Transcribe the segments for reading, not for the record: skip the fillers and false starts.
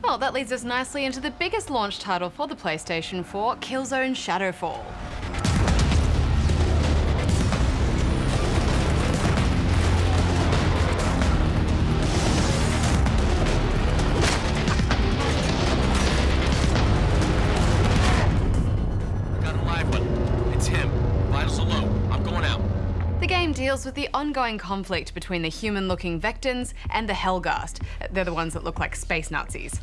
Well, that leads us nicely into the biggest launch title for the PlayStation 4, Killzone Shadowfall. The game deals with the ongoing conflict between the human-looking Vektans and the Helghast. They're the ones that look like space Nazis.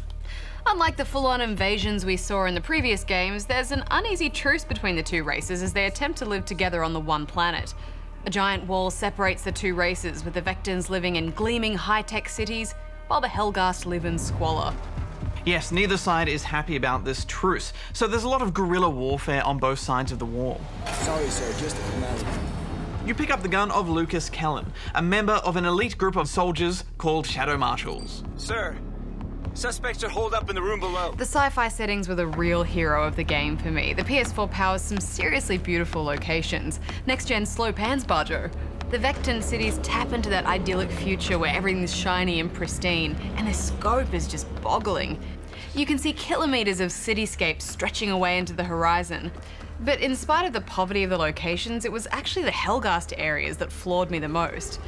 Unlike the full-on invasions we saw in the previous games, there's an uneasy truce between the two races as they attempt to live together on the one planet. A giant wall separates the two races, with the Vektans living in gleaming high-tech cities, while the Helghast live in squalor. Yes, neither side is happy about this truce, so there's a lot of guerrilla warfare on both sides of the wall. Sorry, sir, just a formality. You pick up the gun of Lucas Kellen, a member of an elite group of soldiers called Shadow Marshals. Sir, suspects are holed up in the room below. The sci-fi settings were the real hero of the game for me. The PS4 powers some seriously beautiful locations. Next-gen slow pans, Barjo. The Vektan cities tap into that idyllic future where everything's shiny and pristine, and the scope is just boggling. You can see kilometers of cityscapes stretching away into the horizon. But in spite of the poverty of the locations, it was actually the Helghast areas that floored me the most.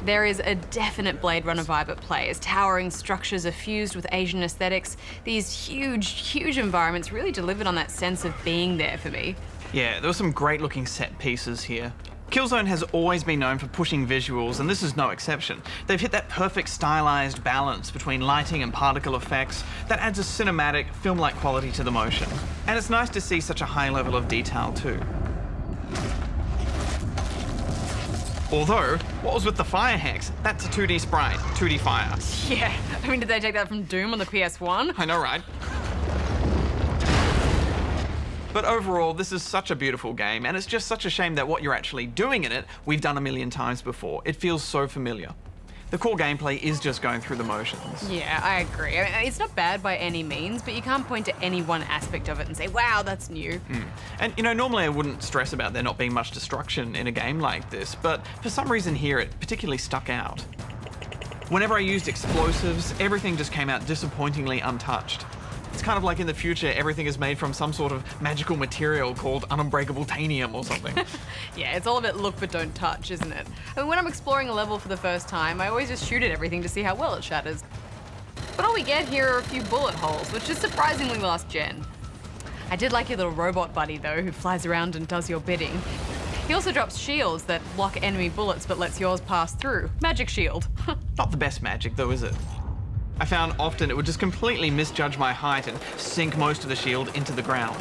There is a definite Blade Runner vibe at play as towering structures are fused with Asian aesthetics. These huge environments really delivered on that sense of being there for me. Yeah, there were some great looking set pieces here. Killzone has always been known for pushing visuals, and this is no exception. They've hit that perfect stylized balance between lighting and particle effects that adds a cinematic, film-like quality to the motion. And it's nice to see such a high level of detail too. Although, what was with the fire hex? That's a 2D sprite, 2D fire. Yeah, I mean, did they take that from Doom on the PS1? I know, right? But overall, this is such a beautiful game, and it's just such a shame that what you're actually doing in it, we've done a million times before. It feels so familiar. The core gameplay is just going through the motions. Yeah, I agree. I mean, it's not bad by any means, but you can't point to any one aspect of it and say, wow, that's new. And you know, normally I wouldn't stress about there not being much destruction in a game like this, but for some reason here it particularly stuck out. Whenever I used explosives, everything just came out disappointingly untouched. It's kind of like in the future, everything is made from some sort of magical material called unbreakable tanium or something. Yeah, it's all a bit look but don't touch, isn't it? I mean, when I'm exploring a level for the first time, I always just shoot at everything to see how well it shatters. But all we get here are a few bullet holes, which is surprisingly last gen. I did like your little robot buddy though, who flies around and does your bidding. He also drops shields that block enemy bullets but lets yours pass through. Magic shield. Not the best magic though, is it? I found often it would just completely misjudge my height and sink most of the shield into the ground.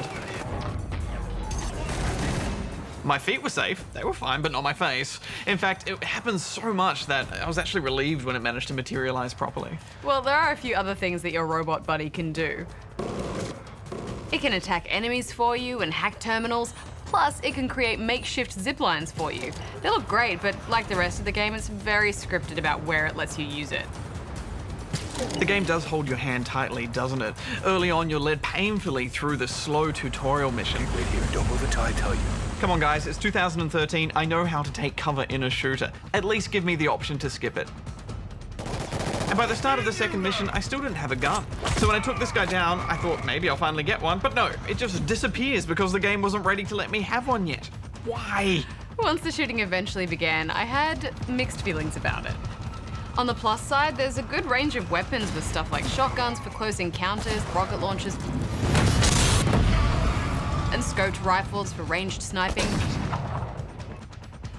My feet were safe, they were fine, but not my face. In fact, it happens so much that I was actually relieved when it managed to materialize properly. Well, there are a few other things that your robot buddy can do. It can attack enemies for you and hack terminals, plus it can create makeshift zip lines for you. They look great, but like the rest of the game, it's very scripted about where it lets you use it. The game does hold your hand tightly, doesn't it? Early on, you're led painfully through the slow tutorial mission. Wait here, don't move until I tell you. Come on guys, it's 2013, I know how to take cover in a shooter. At least give me the option to skip it. And by the start of the second mission, I still didn't have a gun. So when I took this guy down, I thought maybe I'll finally get one, but no, it just disappears because the game wasn't ready to let me have one yet. Why? Once the shooting eventually began, I had mixed feelings about it. On the plus side, there's a good range of weapons with stuff like shotguns for close encounters, rocket launchers, and scoped rifles for ranged sniping.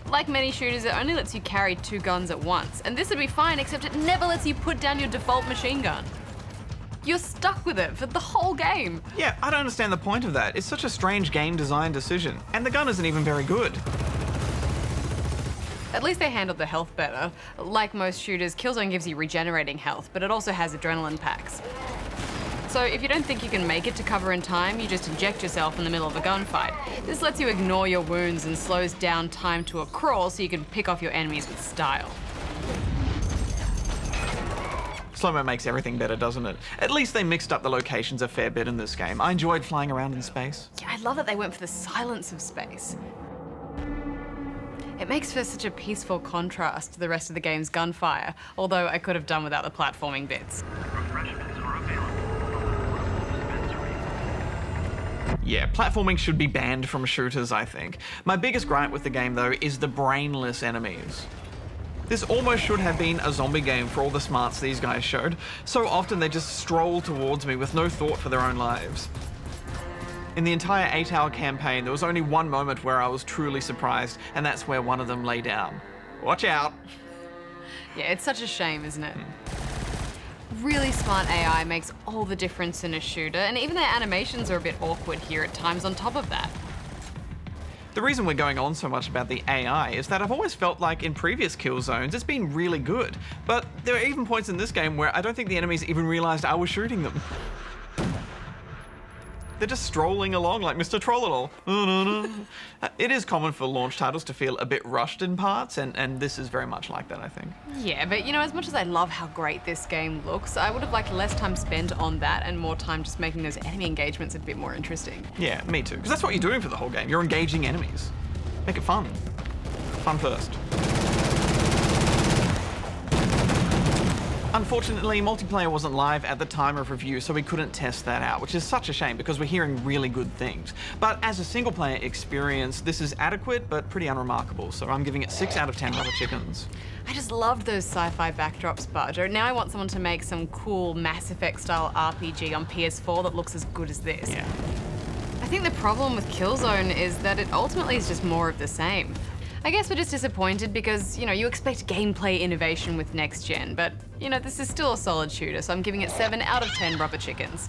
Like many shooters, it only lets you carry 2 guns at once, and this would be fine, except it never lets you put down your default machine gun. You're stuck with it for the whole game. Yeah, I don't understand the point of that. It's such a strange game design decision, and the gun isn't even very good. At least they handled the health better. Like most shooters, Killzone gives you regenerating health, but it also has adrenaline packs. So if you don't think you can make it to cover in time, you just inject yourself in the middle of a gunfight. This lets you ignore your wounds and slows down time to a crawl so you can pick off your enemies with style. Slow-mo makes everything better, doesn't it? At least they mixed up the locations a fair bit in this game. I enjoyed flying around in space. Yeah, I love that they went for the silence of space. It makes for such a peaceful contrast to the rest of the game's gunfire, although I could have done without the platforming bits. Refreshments are Yeah, platforming should be banned from shooters, I think. My biggest gripe with the game, though, is the brainless enemies. This almost should have been a zombie game for all the smarts these guys showed. So often they just stroll towards me with no thought for their own lives. In the entire 8-hour campaign, there was only one moment where I was truly surprised, and that's where one of them lay down. Watch out! Yeah, it's such a shame, isn't it? Really smart AI makes all the difference in a shooter, and even their animations are a bit awkward here at times on top of that. The reason we're going on so much about the AI is that I've always felt like in previous Killzones it's been really good, but there are even points in this game where I don't think the enemies even realised I was shooting them. They're just strolling along like Mr. Trollolol. It is common for launch titles to feel a bit rushed in parts, and this is very much like that, I think. Yeah, but you know, as much as I love how great this game looks, I would have liked less time spent on that and more time just making those enemy engagements a bit more interesting. Yeah, me too. Because that's what you're doing for the whole game. You're engaging enemies. Make it fun. Fun first. Unfortunately, multiplayer wasn't live at the time of review, so we couldn't test that out, which is such a shame because we're hearing really good things. But as a single-player experience, this is adequate but pretty unremarkable, so I'm giving it 6 out of 10 rubber chickens. I just loved those sci-fi backdrops, Barjo. Now I want someone to make some cool Mass Effect-style RPG on PS4 that looks as good as this. Yeah. I think the problem with Killzone is that it ultimately is just more of the same. I guess we're just disappointed because, you know, you expect gameplay innovation with next gen, but, you know, this is still a solid shooter, so I'm giving it 7 out of 10 rubber chickens.